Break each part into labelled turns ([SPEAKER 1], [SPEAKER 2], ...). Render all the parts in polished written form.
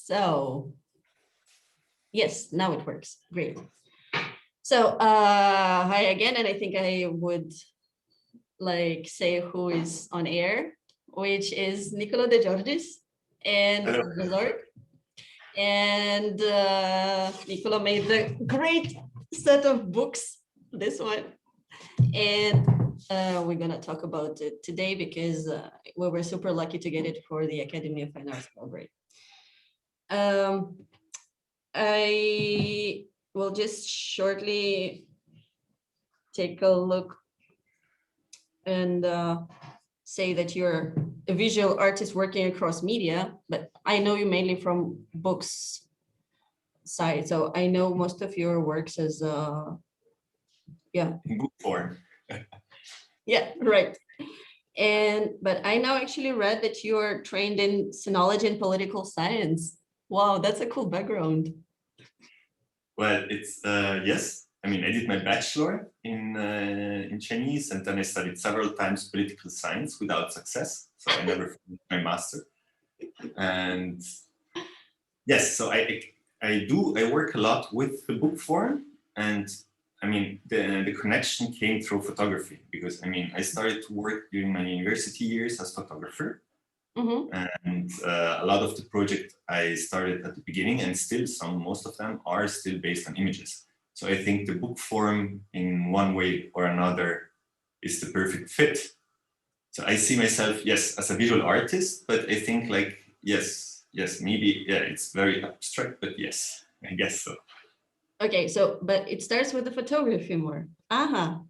[SPEAKER 1] So, yes, now it works. Great. So, hi again, and I think I would like say who is on air, which is Nicolo Degiorgis and Delort. And Nicolo made the great set of books, this one. And we're gonna talk about it today because we were super lucky to get it for the Academy of Fine Arts Belgrade. I will just shortly take a look and say that you're a visual artist working across media, but I know you mainly from books side. So I know most of your works as
[SPEAKER 2] in book form.
[SPEAKER 1] Yeah, right. But I now actually read that you are trained in sinology and political science. Wow, that's a cool background.
[SPEAKER 2] Well, it's yes. I mean, I did my bachelor in Chinese, and then I studied several times political science without success. So I never finished my master. And yes, so I work a lot with the book form, and I mean the connection came through photography because I mean I started to work during my university years as photographer. And a lot of the project I started at the beginning, and still most of them are still based on images. So I think the book form in one way or another is the perfect fit. So I see myself, yes, as a visual artist, but I think like, yes, maybe, yeah, it's very abstract, but yes, I guess so.
[SPEAKER 1] Okay, so, but it starts with the photography more.
[SPEAKER 2] Well,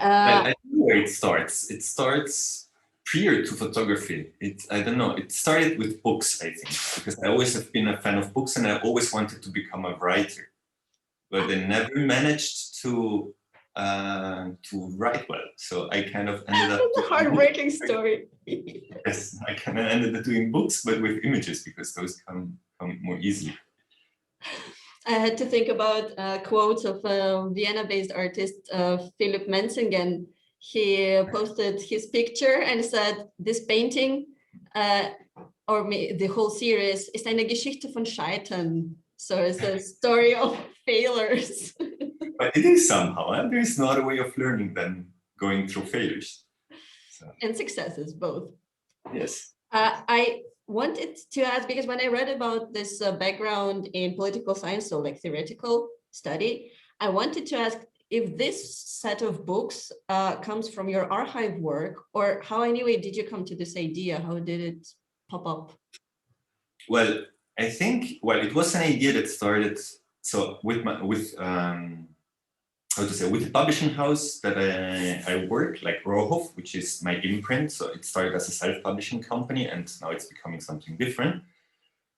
[SPEAKER 2] I know where it starts. It starts prior to photography. I don't know, it started with books, I think, because I always have been a fan of books and I always wanted to become a writer, but I never managed to write well. So I kind of ended up
[SPEAKER 1] doing a heartbreaking story.
[SPEAKER 2] Yes, I kind of ended up doing books, but with images because those come more easily.
[SPEAKER 1] I had to think about quotes of a Vienna-based artist, Philipp Menzingen. He posted his picture and said, this painting, or the whole series, is eine Geschichte von Scheitern. So it's a story of failures.
[SPEAKER 2] But it is somehow, and there is no other way of learning than going through failures. So.
[SPEAKER 1] And successes, both.
[SPEAKER 2] Yes.
[SPEAKER 1] I wanted to ask, because when I read about this background in political science, so like theoretical study, I wanted to ask if this set of books comes from your archive work, or how anyway did you come to this idea? How did it pop up?
[SPEAKER 2] Well, I think, it was an idea that started, so with the publishing house that I work, like Rohof, which is my imprint. So it started as a self-publishing company and now it's becoming something different.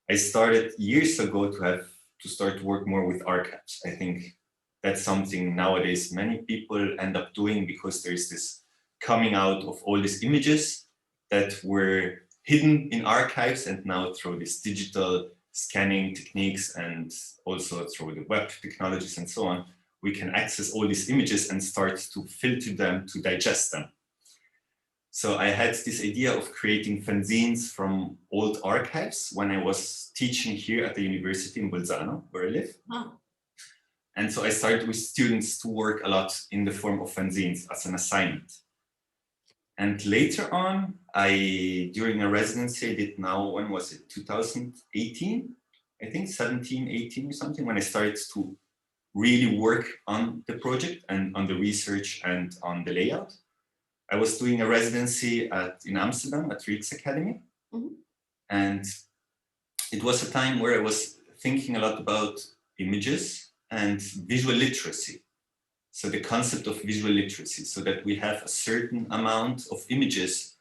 [SPEAKER 2] I started years ago to start to work more with archives. I think that's something nowadays many people end up doing because there's this coming out of all these images that were hidden in archives, and now through these digital scanning techniques and also through the web technologies and so on, we can access all these images and start to filter them, to digest them. So I had this idea of creating fanzines from old archives when I was teaching here at the university in Bolzano, where I live.
[SPEAKER 1] Oh.
[SPEAKER 2] And so I started with students to work a lot in the form of fanzines as an assignment. And later on, during a residency I did now, when was it, 2018? I think 17, 18 or something, when I started to really work on the project and on the research and on the layout. I was doing a residency in Amsterdam at Rijksacademie. And it was a time where I was thinking a lot about images and visual literacy. So the concept of visual literacy, so that we have a certain amount of images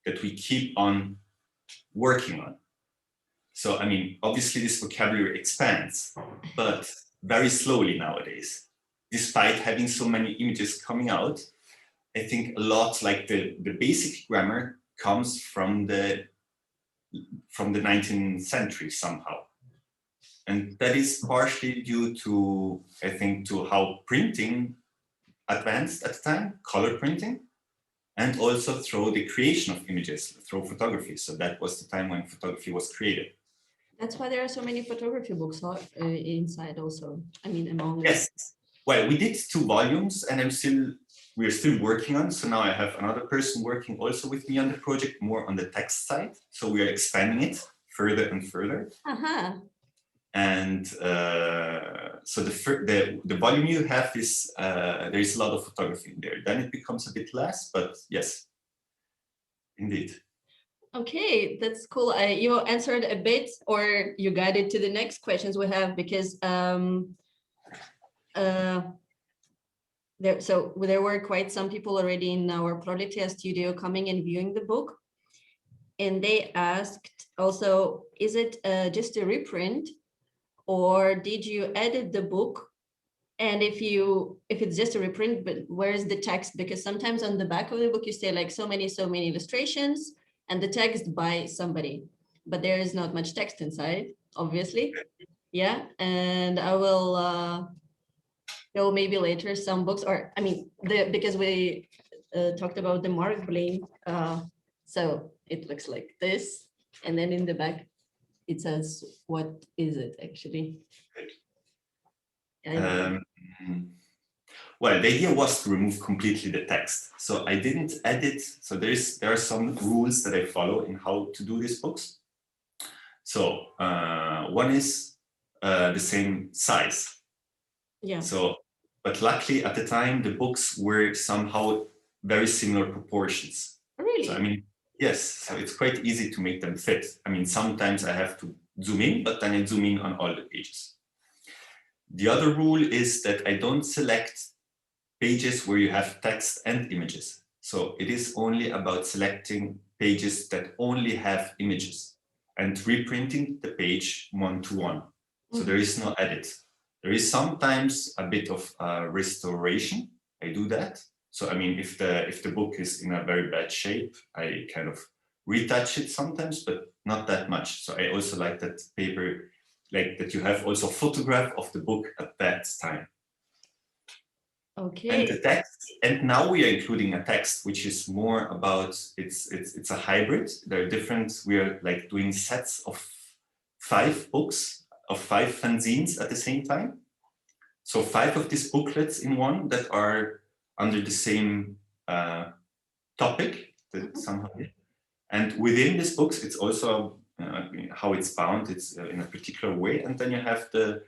[SPEAKER 2] that we keep on working on. So, I mean, obviously this vocabulary expands, but very slowly nowadays. Despite having so many images coming out, I think a lot, like the basic grammar comes from the 19th century somehow. And that is partially due to, I think, to how printing advanced at the time, color printing, and also through the creation of images, through photography. So that was the time when photography was created.
[SPEAKER 1] That's why there are so many photography books inside also. I mean, among
[SPEAKER 2] Yes. Well, we did 2 volumes and we're still working on. So now I have another person working also with me on the project, more on the text side. So we are expanding it further and further.
[SPEAKER 1] Uh-huh.
[SPEAKER 2] And so the volume you have is, there is a lot of photography in there. Then it becomes a bit less, but yes, indeed.
[SPEAKER 1] Okay, that's cool. You answered a bit, or you guided to the next questions we have, because there were quite some people already in our Prolitia studio coming and viewing the book, and they asked also, is it just a reprint, or did you edit the book? And if it's just a reprint, but where's the text? Because sometimes on the back of the book you say like so many illustrations and the text by somebody, but there is not much text inside, obviously. Yeah, and I will show maybe later some books, or I mean, because we talked about the Mark Blaine, so it looks like this, and then in the back it says what is it actually.
[SPEAKER 2] Well, the idea was to remove completely the text. So I didn't edit. So there are some rules that I follow in how to do these books. So one is the same size.
[SPEAKER 1] Yeah.
[SPEAKER 2] So, but luckily at the time, the books were somehow very similar proportions.
[SPEAKER 1] Really?
[SPEAKER 2] So, I mean, yes, so it's quite easy to make them fit. I mean, sometimes I have to zoom in, but then I zoom in on all the pages. The other rule is that I don't select pages where you have text and images. So it is only about selecting pages that only have images and reprinting the page 1-to-1. So there is no edit. There is sometimes a bit of restoration. I do that. So I mean, if the book is in a very bad shape, I kind of retouch it sometimes, but not that much. So I also like that paper, like that you have also a photograph of the book at that time.
[SPEAKER 1] Okay.
[SPEAKER 2] And the text, and now we are including a text which is more about, it's a hybrid. There are different, we are like doing sets of 5 books, of 5 fanzines at the same time. So 5 of these booklets in one that are under the same topic that somehow, and within these books, it's also how it's bound, it's in a particular way. And then you have the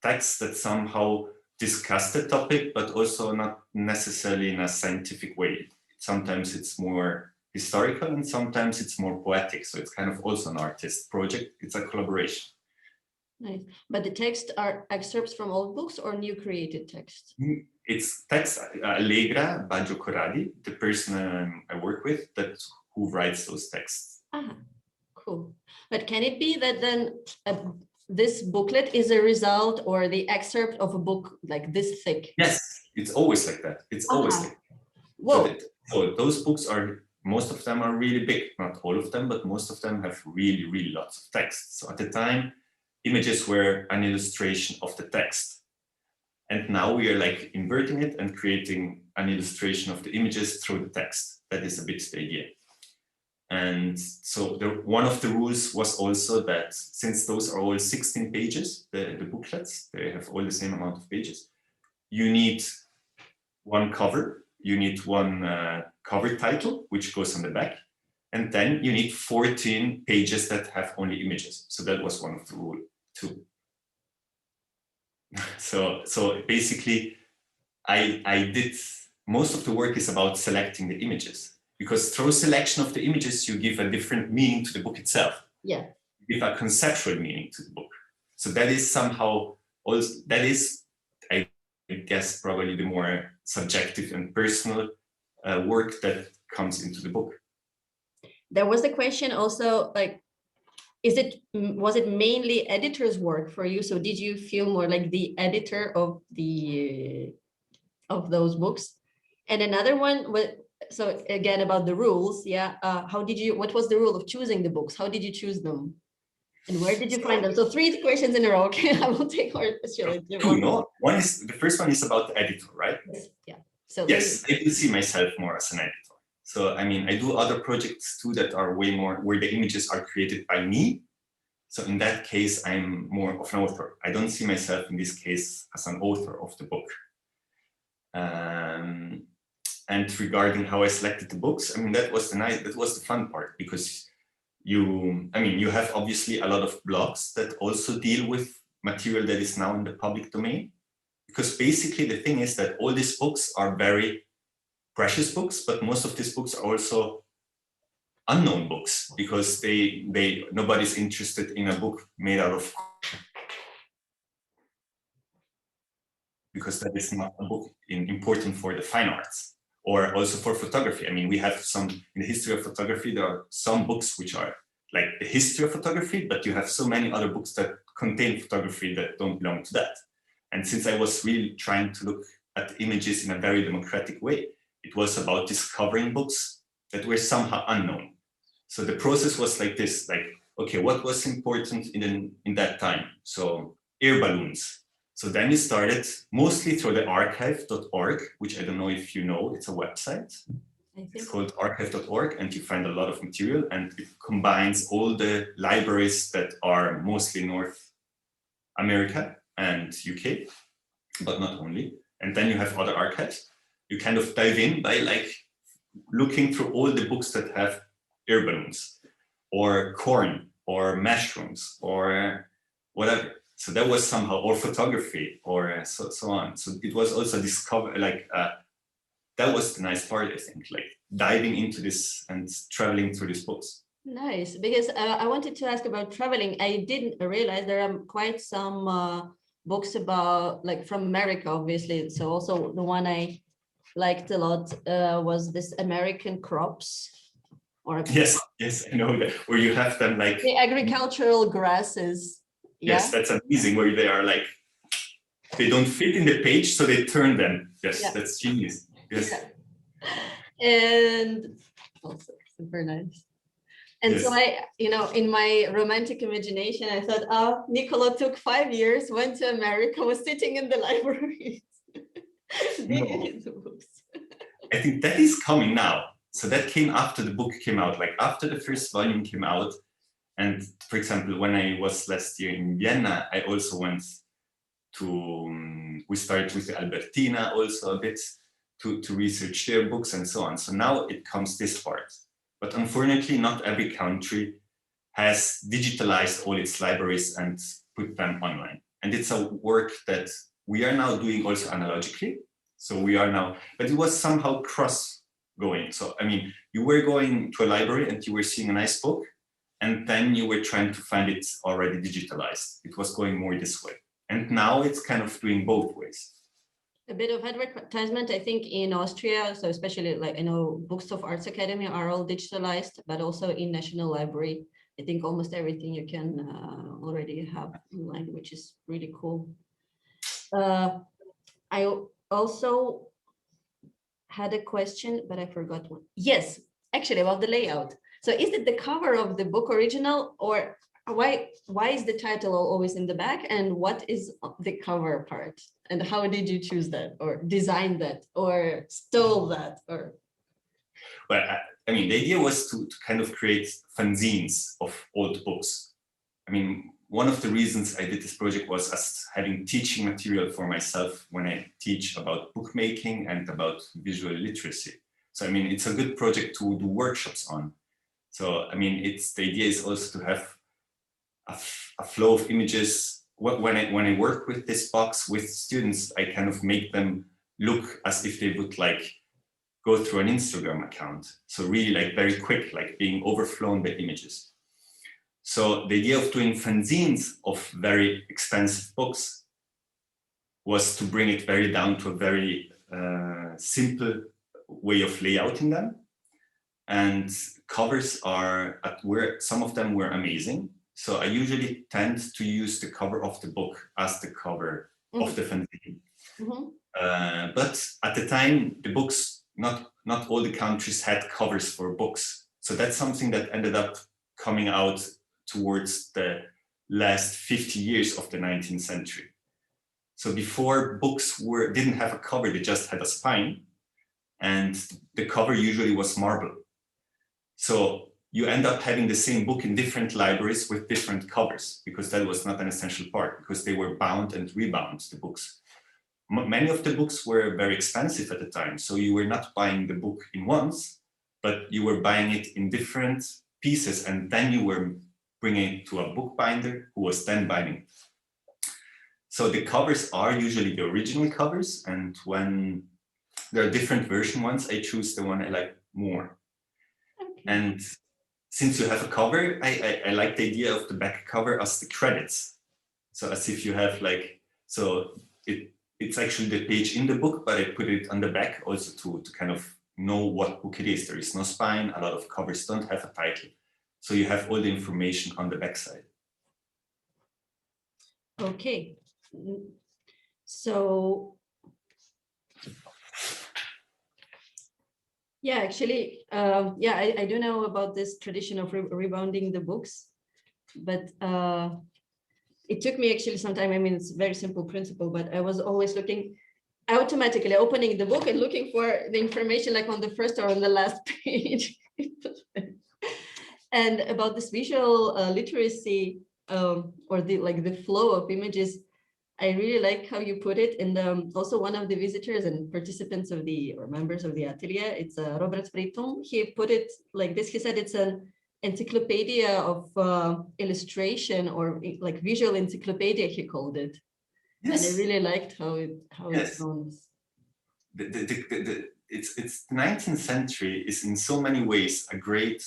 [SPEAKER 2] text that somehow discuss the topic, but also not necessarily in a scientific way. Sometimes it's more historical and sometimes it's more poetic. So it's kind of also an artist project. It's a collaboration.
[SPEAKER 1] Nice. But the text are excerpts from old books or new created text?
[SPEAKER 2] It's text, Allegra Baggio Corradi, the person I work with, who writes those texts.
[SPEAKER 1] Ah, cool. But can it be that then this booklet is a result or the excerpt of a book like this thick?
[SPEAKER 2] Yes, it's always like that. It's always like that.
[SPEAKER 1] Whoa.
[SPEAKER 2] So those books are, most of them are really big, not all of them, but most of them have really, really lots of text. So at the time, images were an illustration of the text. And now we are like inverting it and creating an illustration of the images through the text. That is a bit the idea. And so one of the rules was also that since those are all 16 pages, the booklets, they have all the same amount of pages, you need one cover, you need one cover title, which goes on the back, and then you need 14 pages that have only images. So that was one of the rules too. So basically, I did, most of the work is about selecting the images. Because through selection of the images, you give a different meaning to the book itself.
[SPEAKER 1] Yeah.
[SPEAKER 2] You give a conceptual meaning to the book. So that is somehow also, that is, I guess, probably the more subjective and personal work that comes into the book.
[SPEAKER 1] There was the question also, like, was it mainly editor's work for you? So did you feel more like the editor of those books? And another one was, so again about the rules, yeah. What was the rule of choosing the books? How did you choose them? And where did you find them? So 3 questions in a row. Okay, I will take our question.
[SPEAKER 2] One is, the first one is about the editor, right?
[SPEAKER 1] Yes. Yeah. So
[SPEAKER 2] yes, I do see myself more as an editor. So I mean, I do other projects too that are way more where the images are created by me. So in that case, I'm more of an author. I don't see myself in this case as an author of the book. And regarding how I selected the books, I mean, that was the fun part, because you have obviously a lot of blogs that also deal with material that is now in the public domain. Because basically the thing is that all these books are very precious books, but most of these books are also unknown books, because nobody's interested in a book made out of, because that is not a book important for the fine arts, or also for photography. I mean, we have some, in the history of photography, there are some books which are like the history of photography, but you have so many other books that contain photography that don't belong to that. And since I was really trying to look at images in a very democratic way, it was about discovering books that were somehow unknown. So the process was like this, like, okay, what was important in that time? So air balloons. So then we started mostly through the archive.org, which I don't know if you know, it's a website. It's called archive.org, and you find a lot of material, and it combines all the libraries that are mostly North America and UK, but not only. And then you have other archives. You kind of dive in by like looking through all the books that have air balloons or corn or mushrooms or whatever. So that was somehow, or photography or so on. So it was also discover, like that was the nice part, I think, like diving into this and traveling through these books.
[SPEAKER 1] Nice, because I wanted to ask about traveling. I didn't realize there are quite some books about, like, from America, obviously. So also the one I liked a lot was this American crops. Or
[SPEAKER 2] yes, I know that, where you have them like
[SPEAKER 1] the agricultural grasses. Yeah?
[SPEAKER 2] Yes, that's amazing, where they are like, they don't fit in the page, so they turn them. Yes, yeah. That's genius. Yes.
[SPEAKER 1] Yeah. And also super nice. And yes. So I, in my romantic imagination, I thought, oh, Nicolo took 5 years, went to America, was sitting in the library.
[SPEAKER 2] No. I think that is coming now. So that came after the book came out, like after the first volume came out. And for example, when I was last year in Vienna, I also went to, we started with the Albertina also a bit to research their books and so on. So now it comes this part. But unfortunately, not every country has digitalized all its libraries and put them online. And it's a work that we are now doing also analogically. So we are now, but it was somehow cross going. So, I mean, you were going to a library and you were seeing a nice book, and then you were trying to find it already digitalized. It was going more this way. And now it's kind of doing both ways.
[SPEAKER 1] A bit of advertisement, I think, in Austria. So especially, like, I know Books of Arts Academy are all digitalized, but also in National Library, I think almost everything you can already have online, which is really cool. I also had a question, but I forgot one. Yes, actually, about the layout. So is it the cover of the book original, or why is the title always in the back, and what is the cover part, and how did you choose that, or design that, or stole that, or?
[SPEAKER 2] Well, I mean, the idea was to kind of create fanzines of old books. I mean, one of the reasons I did this project was as having teaching material for myself when I teach about bookmaking and about visual literacy. So, I mean, it's a good project to do workshops on. So, I mean, the idea is also to have a flow of images. When I work with this box with students, I kind of make them look as if they would like go through an Instagram account. So really like very quick, like being overflown by images. So the idea of doing fanzines of very expensive books was to bring it very down to a very simple way of layouting them. And covers some of them were amazing. So I usually tend to use the cover of the book as the cover of the fanzine. Mm-hmm. But at the time, the books, not all the countries had covers for books. So that's something that ended up coming out towards the last 50 years of the 19th century. So before, books didn't have a cover, they just had a spine. And the cover usually was marble. So you end up having the same book in different libraries with different covers, because that was not an essential part, because they were bound and rebound, the books. Many of the books were very expensive at the time, so you were not buying the book in once, but you were buying it in different pieces, and then you were bringing it to a bookbinder who was then binding it. So the covers are usually the original covers, and when there are different version ones, I choose the one I like more. Okay. And since you have a cover, I like the idea of the back cover as the credits. So as if you have like, so it's actually the page in the book, but I put it on the back also to kind of know what book it is. There is no spine. A lot of covers don't have a title. So you have all the information on the back side.
[SPEAKER 1] Okay. So, yeah, actually, yeah, I do know about this tradition of rebounding the books, but it took me actually some time. I mean, it's a very simple principle, but I was always looking, automatically opening the book and looking for the information like on the first or on the last page. And about this visual literacy or the flow of images, I really like how you put it. And also one of the visitors and participants of or members of the atelier, it's Robert Breton. He put it like this. He said it's an encyclopedia of illustration, or like visual encyclopedia, he called it. Yes. And I really liked how it sounds.
[SPEAKER 2] It's 19th century is in so many ways a great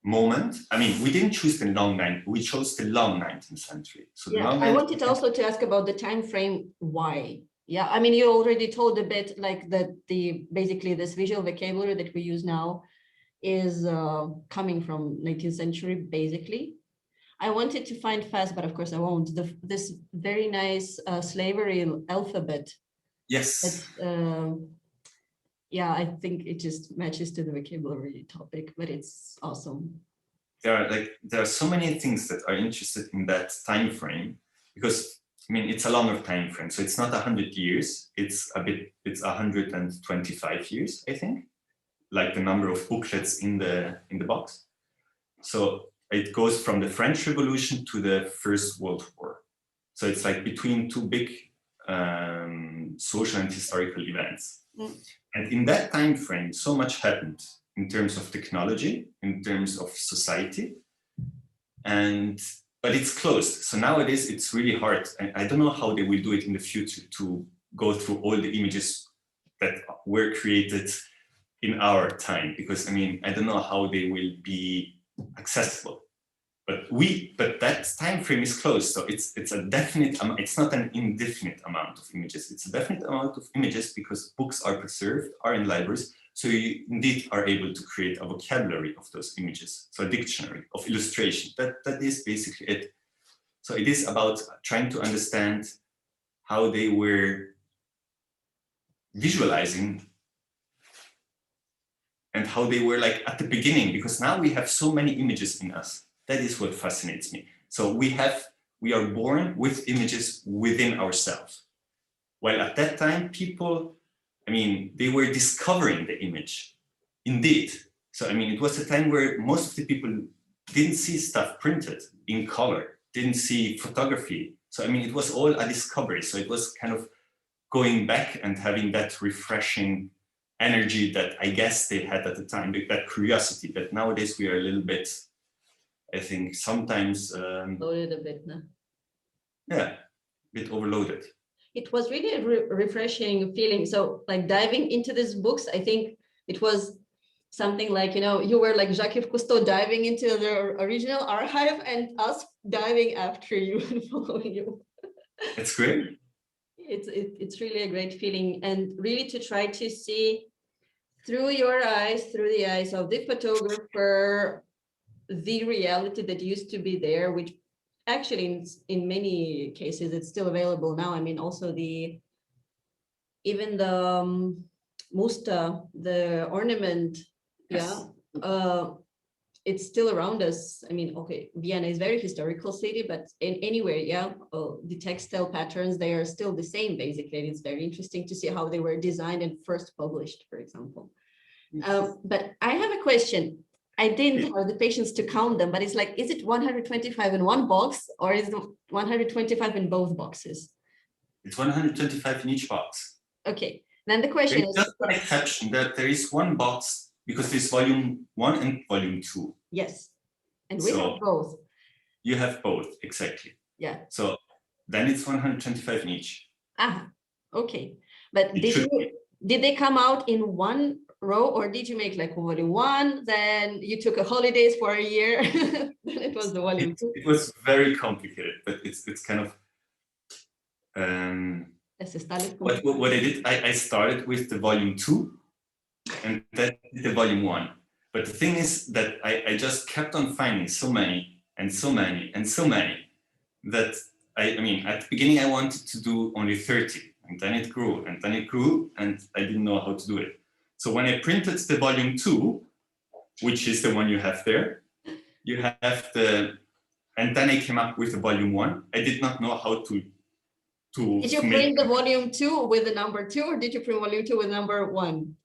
[SPEAKER 2] moment. I mean, we didn't choose we chose the long 19th century. So
[SPEAKER 1] yeah, I wanted also to ask about the time frame. Why? Yeah, I mean, you already told a bit like that basically this visual vocabulary that we use now is coming from 19th century, basically. I wanted to find fast, but of course I won't. This very nice slavery alphabet.
[SPEAKER 2] Yes.
[SPEAKER 1] Yeah, I think it just matches to the vocabulary topic, but it's awesome.
[SPEAKER 2] There are so many things that are interested in that time frame, because I mean it's a longer time frame. So it's not 100 years. It's 125 years, I think, like the number of booklets in the box. So it goes from the French Revolution to the First World War. So it's like between two big social and historical events. Mm. And in that time frame, so much happened in terms of technology, in terms of society, but it's closed. So nowadays it's really hard. I don't know how they will do it in the future to go through all the images that were created in our time, because I mean, I don't know how they will be accessible, but that time frame is closed. So it's a definite, it's not an indefinite amount of images. It's a definite amount of images because books are preserved, are in libraries. So you indeed are able to create a vocabulary of those images. So a dictionary of illustration, that is basically it. So it is about trying to understand how they were visualizing and how they were like at the beginning, because now we have so many images in us. That is what fascinates me. So we are born with images within ourselves. While at that time, people, I mean, they were discovering the image, indeed. So, I mean, it was a time where most of the people didn't see stuff printed in color, didn't see photography. So, I mean, it was all a discovery. So it was kind of going back and having that refreshing energy that I guess they had at the time, that curiosity. But nowadays we are a little bit, I think, sometimes
[SPEAKER 1] loaded a bit, no?
[SPEAKER 2] Yeah, a bit overloaded.
[SPEAKER 1] It was really a refreshing feeling. So like diving into these books, I think it was something like, you know, you were like Jacques Cousteau diving into the original archive and us diving after you and following you.
[SPEAKER 2] It's great.
[SPEAKER 1] It's really a great feeling, and really to try to see through your eyes, through the eyes of the photographer, the reality that used to be there, which actually in many cases it's still available now. I mean, also even the musta, the ornament, yes. Yeah, it's still around us. I mean, okay, Vienna is a very historical city, but anywhere, yeah, the textile patterns, they are still the same, basically. And it's very interesting to see how they were designed and first published, for example. Yes. But I have a question. I didn't have the patience to count them, but it's like, is it 125 in one box or is it 125 in both boxes?
[SPEAKER 2] It's 125 in each box.
[SPEAKER 1] Okay, then the question
[SPEAKER 2] There's
[SPEAKER 1] is.
[SPEAKER 2] just one exception, that there is one box because there's volume 1 and volume 2.
[SPEAKER 1] Yes, and we have both.
[SPEAKER 2] You have both, exactly.
[SPEAKER 1] Yeah.
[SPEAKER 2] So then it's 125 in each.
[SPEAKER 1] Ah, okay. But did they come out in one row, or did you make like volume 1, then you took a holidays for a year, then it was the volume 2?
[SPEAKER 2] It was very complicated, but it's kind of what I did. I started with the volume 2 and then the volume 1. But the thing is that I just kept on finding so many and so many and so many that I mean, at the beginning I wanted to do only 30, and then it grew and then it grew, and I didn't know how to do it. So when I printed the volume 2, which is the one you have there, you have and then I came up with the volume 1. I did not know how to
[SPEAKER 1] Did you print the volume 2 with the number 2, or did you print volume 2 with number 1?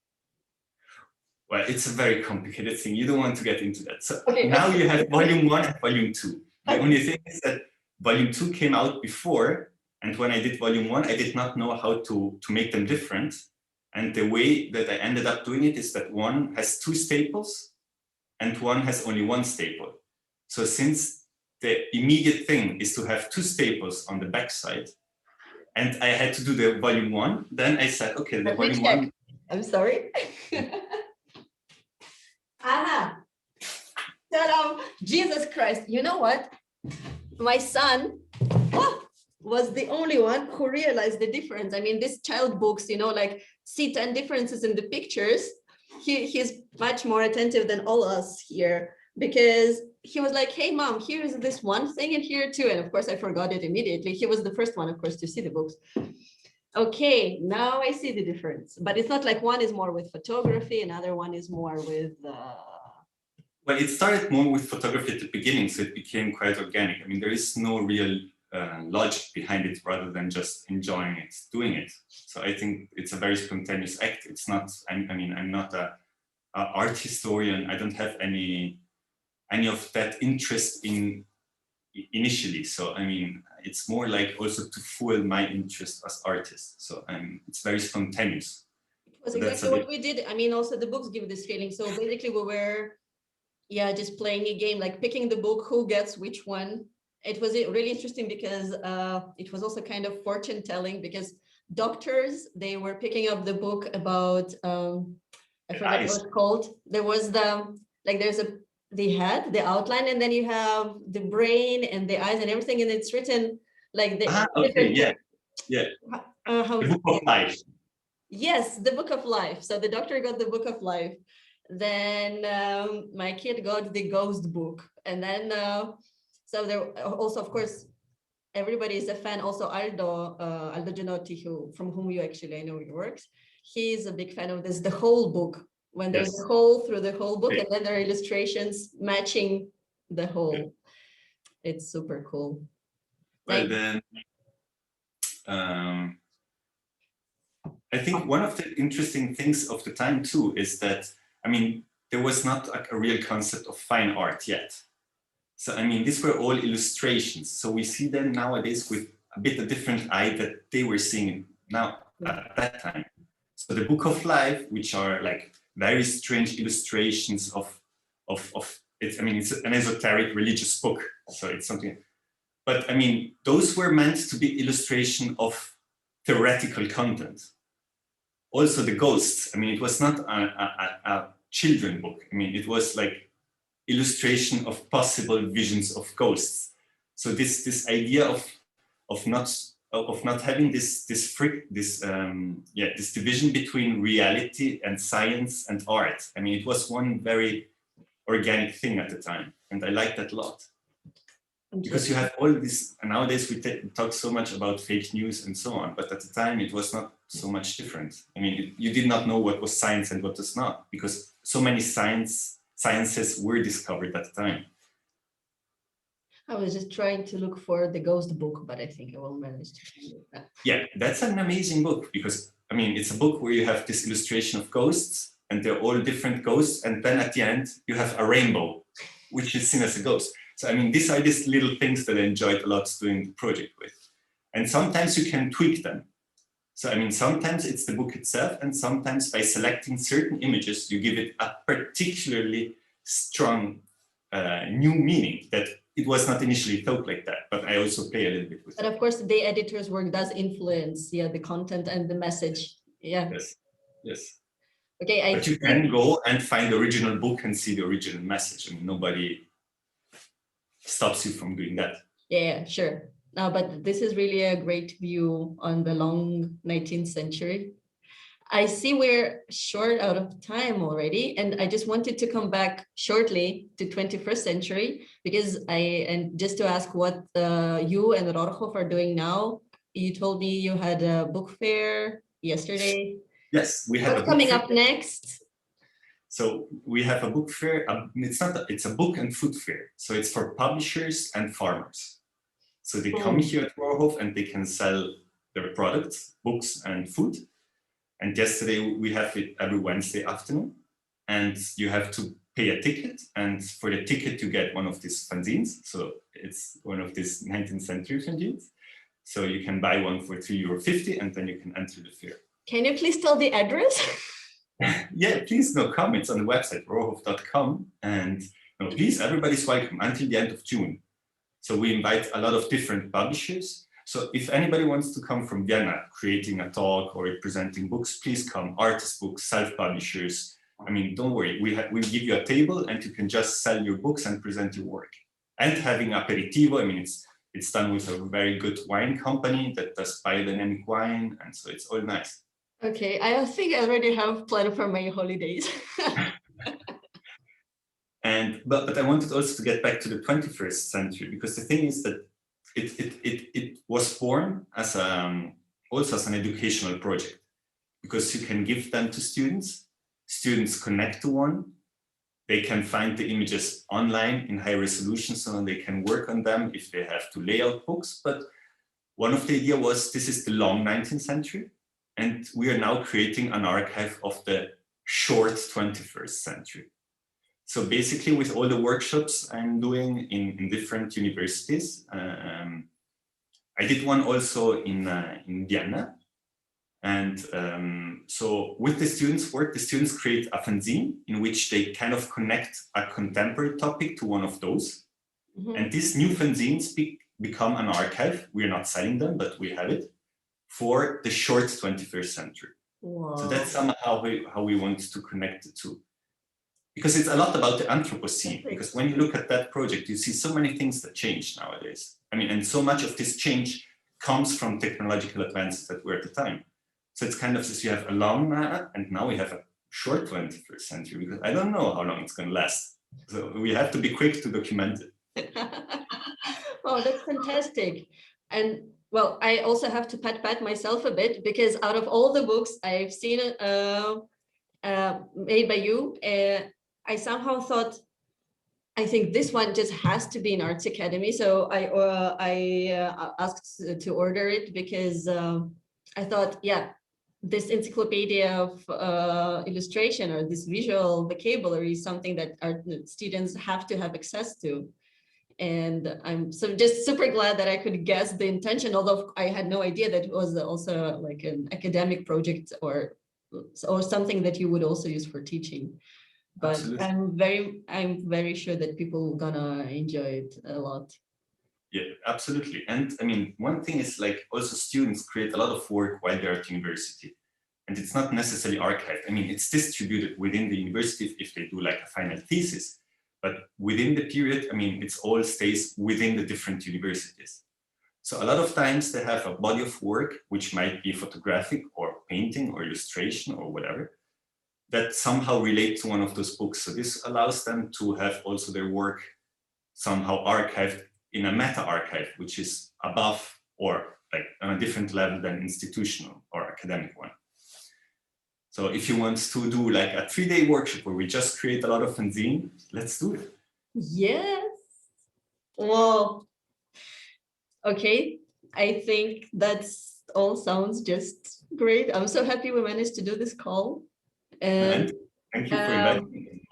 [SPEAKER 2] Well, it's a very complicated thing. You don't want to get into that. So now you have volume 1 and volume 2. The only thing is that volume 2 came out before, and when I did volume 1, I did not know how to make them different. And the way that I ended up doing it is that one has 2 staples and one has only 1 staple. So since the immediate thing is to have 2 staples on the back side, and I had to do the volume 1, then I said, okay, the volume 1.
[SPEAKER 1] I'm sorry. Aha. Jesus Christ. You know what? My son was the only one who realized the difference. I mean, these child books, you know, like see 10 differences in the pictures. He's much more attentive than all us here, because he was like, hey mom, here is this one thing and here too. And of course I forgot it immediately. He was the first one, of course, to see the books. Okay, now I see the difference, but it's not like one is more with photography, another one is more with
[SPEAKER 2] well, it started more with photography at the beginning, so it became quite organic. I mean, there is no real logic behind it, rather than just enjoying it, doing it. So I think it's a very spontaneous act. It's not, I mean, I'm not a art historian. I don't have any of that interest initially. So, I mean, it's more like also to fuel my interest as artist. So it's very spontaneous.
[SPEAKER 1] It was exactly what we did. I mean, also the books give this feeling. So basically we were, just playing a game, like picking the book, who gets which one. It was really interesting because it was also kind of fortune telling, because doctors, they were picking up the book about, I forgot what it's called. There was there's the head, the outline, and then you have the brain and the eyes and everything, and it's written like the
[SPEAKER 2] the book of life.
[SPEAKER 1] Yes, the book of life. So the doctor got the book of life. Then my kid got the ghost book, and then so there also, of course, everybody is a fan. Also Aldo Genotti, from whom you actually, I know he works. He's a big fan of this, the whole book, when there's a hole through the whole book, and then there are illustrations matching the whole. It's super cool.
[SPEAKER 2] Well, then I think one of the interesting things of the time too is that, I mean, there was not a real concept of fine art yet. So, I mean, these were all illustrations. So we see them nowadays with a bit of different eye that they were seeing now at that time. So the Book of Life, which are like very strange illustrations of it's, I mean, it's an esoteric religious book. So it's something, but I mean, those were meant to be illustration of theoretical content. Also the ghosts, I mean, it was not a children book. I mean, it was like illustration of possible visions of ghosts. So this idea of not having this division between reality and science and art. I mean, it was one very organic thing at the time, and I like that a lot. Because you have all this, and nowadays we talk so much about fake news and so on, but at the time it was not so much different. I mean, you did not know what was science and what was not, because so many sciences were discovered at the time.
[SPEAKER 1] I was just trying to look for the ghost book, but I think I won't manage to find it.
[SPEAKER 2] Yeah, that's an amazing book, because I mean, it's a book where you have this illustration of ghosts, and they're all different ghosts. And then at the end, you have a rainbow, which is seen as a ghost. So, I mean, these are these little things that I enjoyed a lot doing the project with. And sometimes you can tweak them. So, I mean, sometimes it's the book itself, and sometimes by selecting certain images, you give it a particularly strong new meaning that it was not initially thought like that, but I also play a little bit with it.
[SPEAKER 1] But of course, the editor's work does influence, the content and the message. Yeah.
[SPEAKER 2] Yes, yes.
[SPEAKER 1] Okay,
[SPEAKER 2] but you can go and find the original book and see the original message. I mean, nobody stops you from doing that.
[SPEAKER 1] Yeah, sure. No, but this is really a great view on the long 19th century. I see we're short out of time already, and I just wanted to come back shortly to 21st century because and just to ask what you and Rorhof are doing now. You told me you had a book fair yesterday.
[SPEAKER 2] Yes, we have.
[SPEAKER 1] What's coming up next?
[SPEAKER 2] So we have a book fair. It's a book and food fair. So it's for publishers and farmers. So they come here at Rorhof and they can sell their products, books and food. And yesterday we have it every Wednesday afternoon, and you have to pay a ticket. And for the ticket, you get one of these fanzines. So it's one of these 19th century fanzines. So you can buy one for €3.50, and then you can enter the fair.
[SPEAKER 1] Can you please tell the address?
[SPEAKER 2] Yeah, please, no, come. It's on the website, rorhof.com. And no, please, everybody's welcome until the end of June. So we invite a lot of different publishers. So if anybody wants to come from Vienna, creating a talk or presenting books, please come. Artist books, self-publishers. I mean, don't worry. We'll give you a table and you can just sell your books and present your work. And having aperitivo, I mean, it's done with a very good wine company that does biodynamic wine. And so it's all nice.
[SPEAKER 1] Okay, I think I already have planned for my holidays.
[SPEAKER 2] But I wanted also to get back to the 21st century, because the thing is that it was born as also as an educational project, because you can give them to students. Students connect to one. They can find the images online in high resolution, so they can work on them if they have to lay out books. But one of the idea was this is the long 19th century, and we are now creating an archive of the short 21st century. So basically, with all the workshops I'm doing in different universities, I did one also in Vienna. And so with the students' work, the students create a fanzine in which they kind of connect a contemporary topic to one of those. Mm-hmm. And these new fanzines become an archive. We're not selling them, but we have it for the short 21st century. Wow. So that's somehow how we want to connect the two. Because it's a lot about the Anthropocene. Because when you look at that project, you see so many things that change nowadays. I mean, and so much of this change comes from technological advances that were at the time. So it's kind of this, you have a long and now we have a short 21st century, because I don't know how long it's going to last. So we have to be quick to document it.
[SPEAKER 1] Oh, that's fantastic. And well, I also have to pat myself a bit, because out of all the books I've seen made by you, I somehow thought, I think this one just has to be in Arts Academy. So I asked to order it because I thought, yeah, this encyclopedia of illustration or this visual vocabulary is something that our students have to have access to. And I'm so just super glad that I could guess the intention, although I had no idea that it was also like an academic project or something that you would also use for teaching. But absolutely. I'm very sure that people are gonna enjoy it a lot.
[SPEAKER 2] Yeah, absolutely. And I mean, one thing is like also students create a lot of work while they're at university. And it's not necessarily archived. I mean, it's distributed within the university if they do like a final thesis. But within the period, I mean, it all stays within the different universities. So a lot of times they have a body of work, which might be photographic or painting or illustration or whatever, that somehow relate to one of those books. So this allows them to have also their work somehow archived in a meta-archive, which is above or like on a different level than institutional or academic one. So if you want to do like a 3-day workshop where we just create a lot of fanzine, let's do it.
[SPEAKER 1] Yes. Well, okay. I think that's all sounds just great. I'm so happy we managed to do this call. And
[SPEAKER 2] Thank you for inviting me.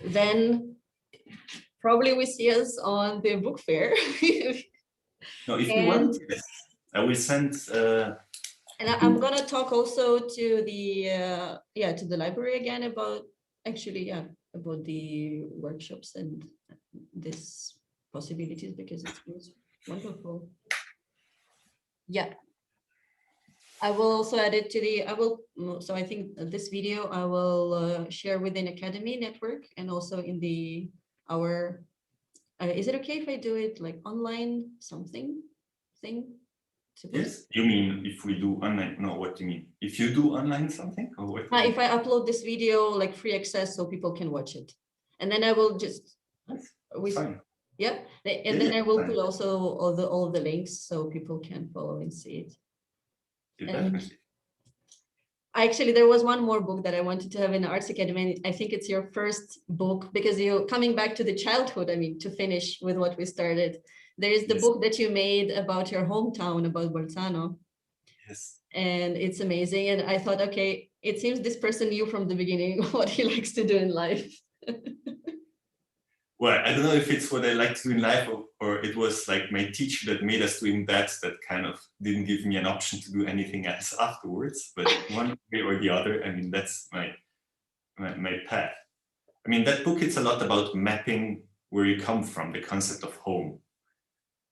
[SPEAKER 1] Then probably we see us on the book fair.
[SPEAKER 2] No, if you want, yes, I will send.
[SPEAKER 1] And I'm gonna talk also to the to the library again about about the workshops and these possibilities, because it's wonderful. Yeah, I will also add it to the so I think this video I will share within Academy network and also in the our is it okay if I do it like online something thing?
[SPEAKER 2] Yes, you mean if we do online? No, what do you mean? If you do online something, or what?
[SPEAKER 1] If I upload this video like free access so people can watch it, and then I will just
[SPEAKER 2] Fine.
[SPEAKER 1] yeah, and then I will put also all the links so people can follow and see it.
[SPEAKER 2] Definitely.
[SPEAKER 1] Actually, there was one more book that I wanted to have in the Arts Academy. I think it's your first book because you're coming back to the childhood. I mean, to finish with what we started. There is the book that you made about your hometown, about Bolzano.
[SPEAKER 2] Yes.
[SPEAKER 1] And it's amazing. And I thought, okay, it seems this person knew from the beginning what he likes to do in life.
[SPEAKER 2] Well, I don't know if it's what I like to do in life, or it was like my teacher that made us doing that kind of didn't give me an option to do anything else afterwards. But one way or the other, I mean, that's my path. I mean, that book, it's a lot about mapping where you come from, the concept of home.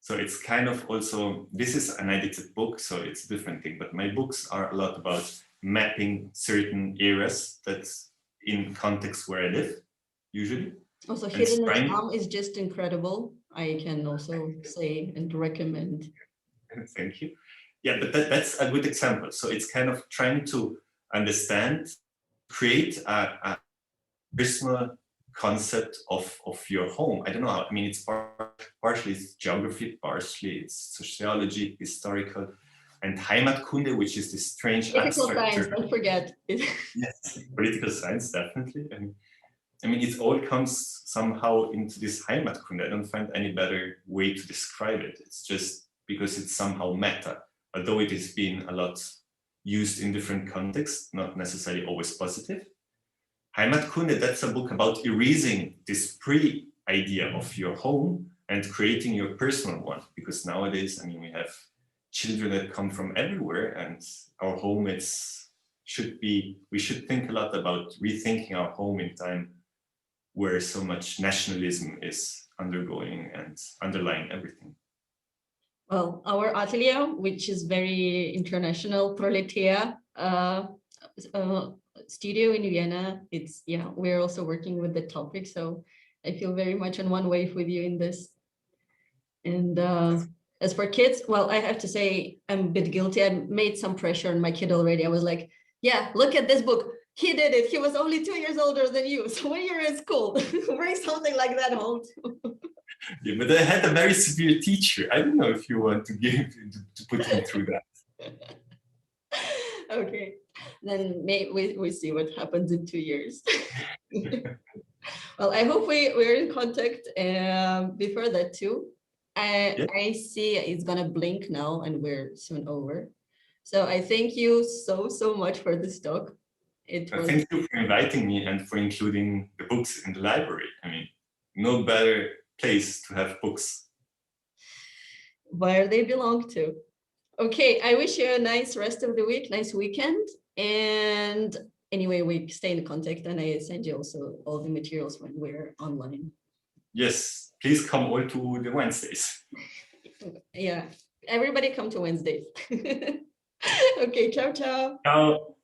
[SPEAKER 2] So it's kind of also, this is an edited book, so it's a different thing. But my books are a lot about mapping certain areas that's in context where I live, usually.
[SPEAKER 1] Also, Hidden Charm is just incredible. I can also say and recommend.
[SPEAKER 2] Thank you. Yeah, but that's a good example. So it's kind of trying to understand, create a personal concept of your home. I don't know how, I mean, it's partially it's geography, partially it's sociology, historical, and Heimatkunde, which is this strange
[SPEAKER 1] political
[SPEAKER 2] abstract
[SPEAKER 1] science,
[SPEAKER 2] term.
[SPEAKER 1] don't forget.
[SPEAKER 2] Yes, political science, definitely. And I mean, it all comes somehow into this Heimatkunde. I don't find any better way to describe it. It's just because it's somehow meta, although it has been a lot used in different contexts, not necessarily always positive. Heimatkunde, that's a book about erasing this pre-idea of your home and creating your personal one. Because nowadays, I mean, we have children that come from everywhere, and our home, we should think a lot about rethinking our home in time where so much nationalism is undergoing and underlying everything.
[SPEAKER 1] Well, our atelier, which is very international, Proletea studio in Vienna, we're also working with the topic. So I feel very much on one wave with you in this. And as for kids, well, I have to say I'm a bit guilty. I made some pressure on my kid already. I was like, yeah, look at this book. He did it. He was only 2 years older than you. So when you're in school, bring something like that home too.
[SPEAKER 2] Yeah, but I had a very severe teacher. I don't know if you want to put him through that.
[SPEAKER 1] Okay, then maybe we see what happens in 2 years. Well, I hope we're in contact before that too. I see it's gonna blink now and we're soon over. So I thank you so much for this talk.
[SPEAKER 2] Thank you for inviting me and for including the books in the library. I mean, no better place to have books.
[SPEAKER 1] Where they belong to. Okay, I wish you a nice rest of the week, nice weekend. And anyway, we stay in contact and I send you also all the materials when we're online.
[SPEAKER 2] Yes, please come all to the Wednesdays.
[SPEAKER 1] Yeah, everybody come to Wednesdays. Okay, ciao, ciao.
[SPEAKER 2] Ciao.